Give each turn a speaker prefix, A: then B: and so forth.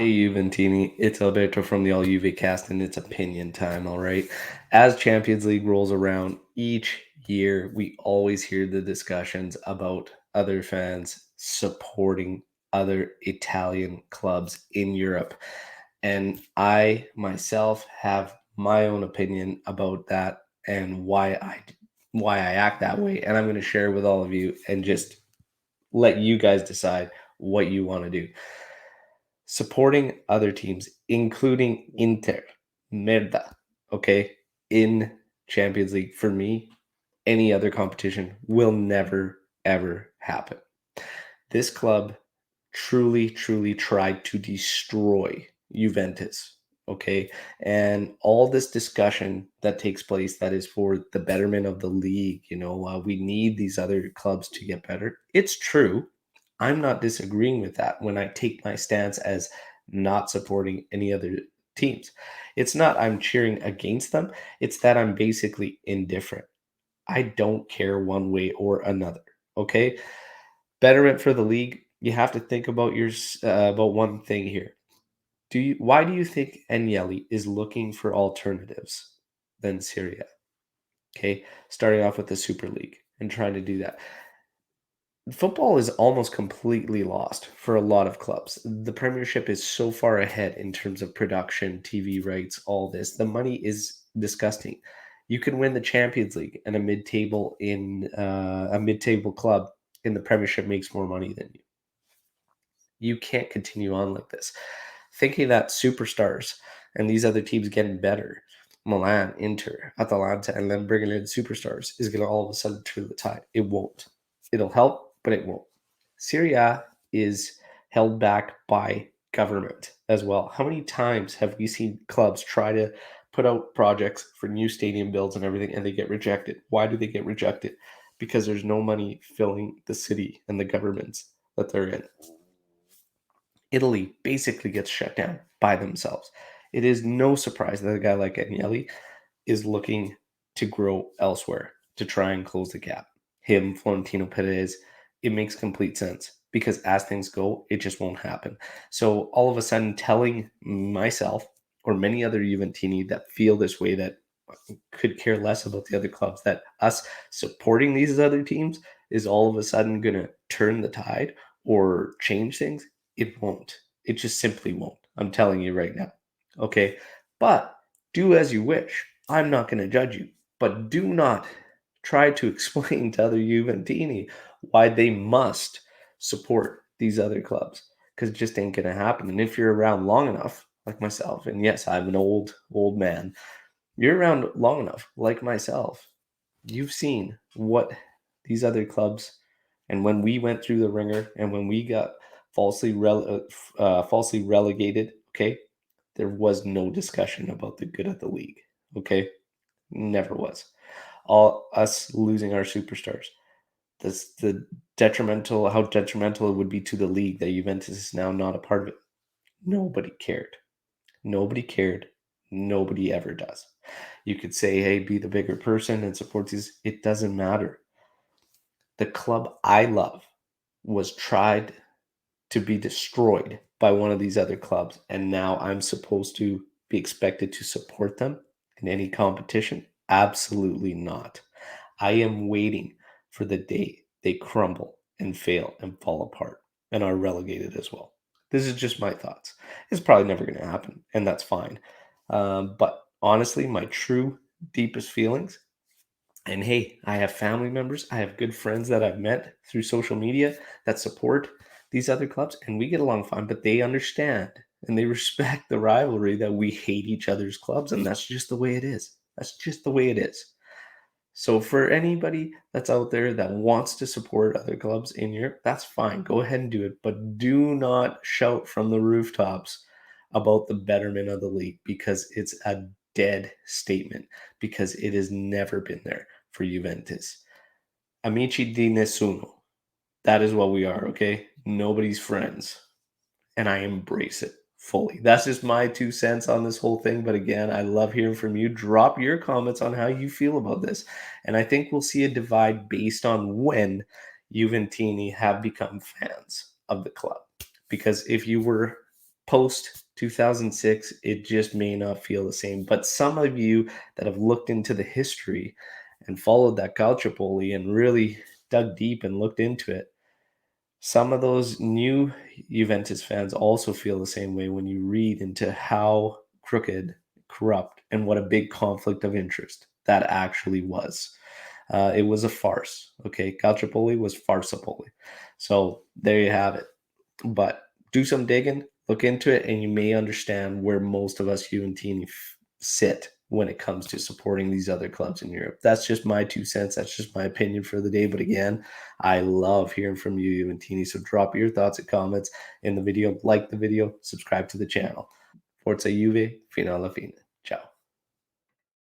A: Hey Juventini, it's Alberto from the All Juve cast, and it's opinion time, all right? As Champions League rolls around each year, we always hear the discussions about other fans supporting other Italian clubs in Europe. And I myself have my own opinion about that and why I act that way. And I'm going to share with all of you and just let you guys decide what you want to do. Supporting other teams, including Inter, merda, okay, in Champions League, for me, any other competition will never, ever happen. This club truly tried to destroy Juventus, okay? And all this discussion that takes place that is for the betterment of the league, we need these other clubs to get better. It's true. I'm not disagreeing with that when I take my stance as not supporting any other teams. It's not I'm cheering against them, it's that I'm basically indifferent. I don't care one way or another, okay? Betterment for the league, you have to think about about one thing here. Why do you think Agnelli is looking for alternatives than Syria? Okay, starting off with the Super League and trying to do that. Football is almost completely lost for a lot of clubs. The Premiership is so far ahead in terms of production, TV rights, all this. The money is disgusting. You can win the Champions League, and a mid-table club in the Premiership makes more money than you. You can't continue on like this. Thinking that superstars and these other teams getting better, Milan, Inter, Atalanta, and then bringing in superstars is going to all of a sudden turn the tide. It won't. It'll help, but it won't. Serie A is held back by government as well. How many times have we seen clubs try to put out projects for new stadium builds and everything, and they get rejected? Why do they get rejected? Because there's no money filling the city and the governments that they're in. Italy basically gets shut down by themselves. It is no surprise that a guy like Agnelli is looking to grow elsewhere to try and close the gap. Him, Florentino Perez, it makes complete sense because as things go, it just won't happen. So all of a sudden, telling myself or many other Juventini that feel this way that could care less about the other clubs that us supporting these other teams is all of a sudden going to turn the tide or change things. It won't. It just simply won't. I'm telling you right now. Okay. But do as you wish. I'm not going to judge you. But do not try to explain to other Juventini why they must support these other clubs because it just ain't going to happen. And if you're around long enough, like myself, and yes, I'm an old man, you're around long enough, like myself. You've seen what these other clubs, and when we went through the ringer, and when we got falsely relegated. Okay, there was no discussion about the good of the league. Okay, never was. All us losing our superstars. That's the how detrimental it would be to the league that Juventus is now not a part of it. Nobody cared. Nobody cared. Nobody ever does. You could say, hey, be the bigger person and support these. It doesn't matter. The club I love was tried to be destroyed by one of these other clubs. And now I'm supposed to be expected to support them in any competition? Absolutely not. I am waiting for the day they crumble and fail and fall apart and are relegated as well. This is just my thoughts. It's probably never going to happen, and that's fine. But honestly, my true deepest feelings, and hey, I have family members, I have good friends that I've met through social media that support these other clubs, and we get along fine, but they understand and they respect the rivalry that we hate each other's clubs, and that's just the way it is. That's just the way it is. So for anybody that's out there that wants to support other clubs in Europe, that's fine. Go ahead and do it, but do not shout from the rooftops about the betterment of the league because it's a dead statement because it has never been there for Juventus. Amici di nessuno. That is what we are, okay? Nobody's friends. And I embrace it fully. That's just my 2 cents on this whole thing. But again, I love hearing from you. Drop your comments on how you feel about this. And I think we'll see a divide based on when Juventini have become fans of the club. Because if you were Post 2006, it just may not feel the same. But some of you that have looked into the history and followed that Calciopoli and really dug deep and looked into it, some of those new Juventus fans also feel the same way when you read into how crooked, corrupt, and what a big conflict of interest that actually was. It was a farce. Okay, Calciopoli was farciopoli. So there you have it. But do some digging, look into it, and you may understand where most of us Juventini sit when it comes to supporting these other clubs in Europe. That's just my 2 cents. That's just my opinion for the day. But again, I love hearing from you, Juventini. So drop your thoughts and comments in the video, like the video, subscribe to the channel. Forza Juve, fino alla fine. Ciao.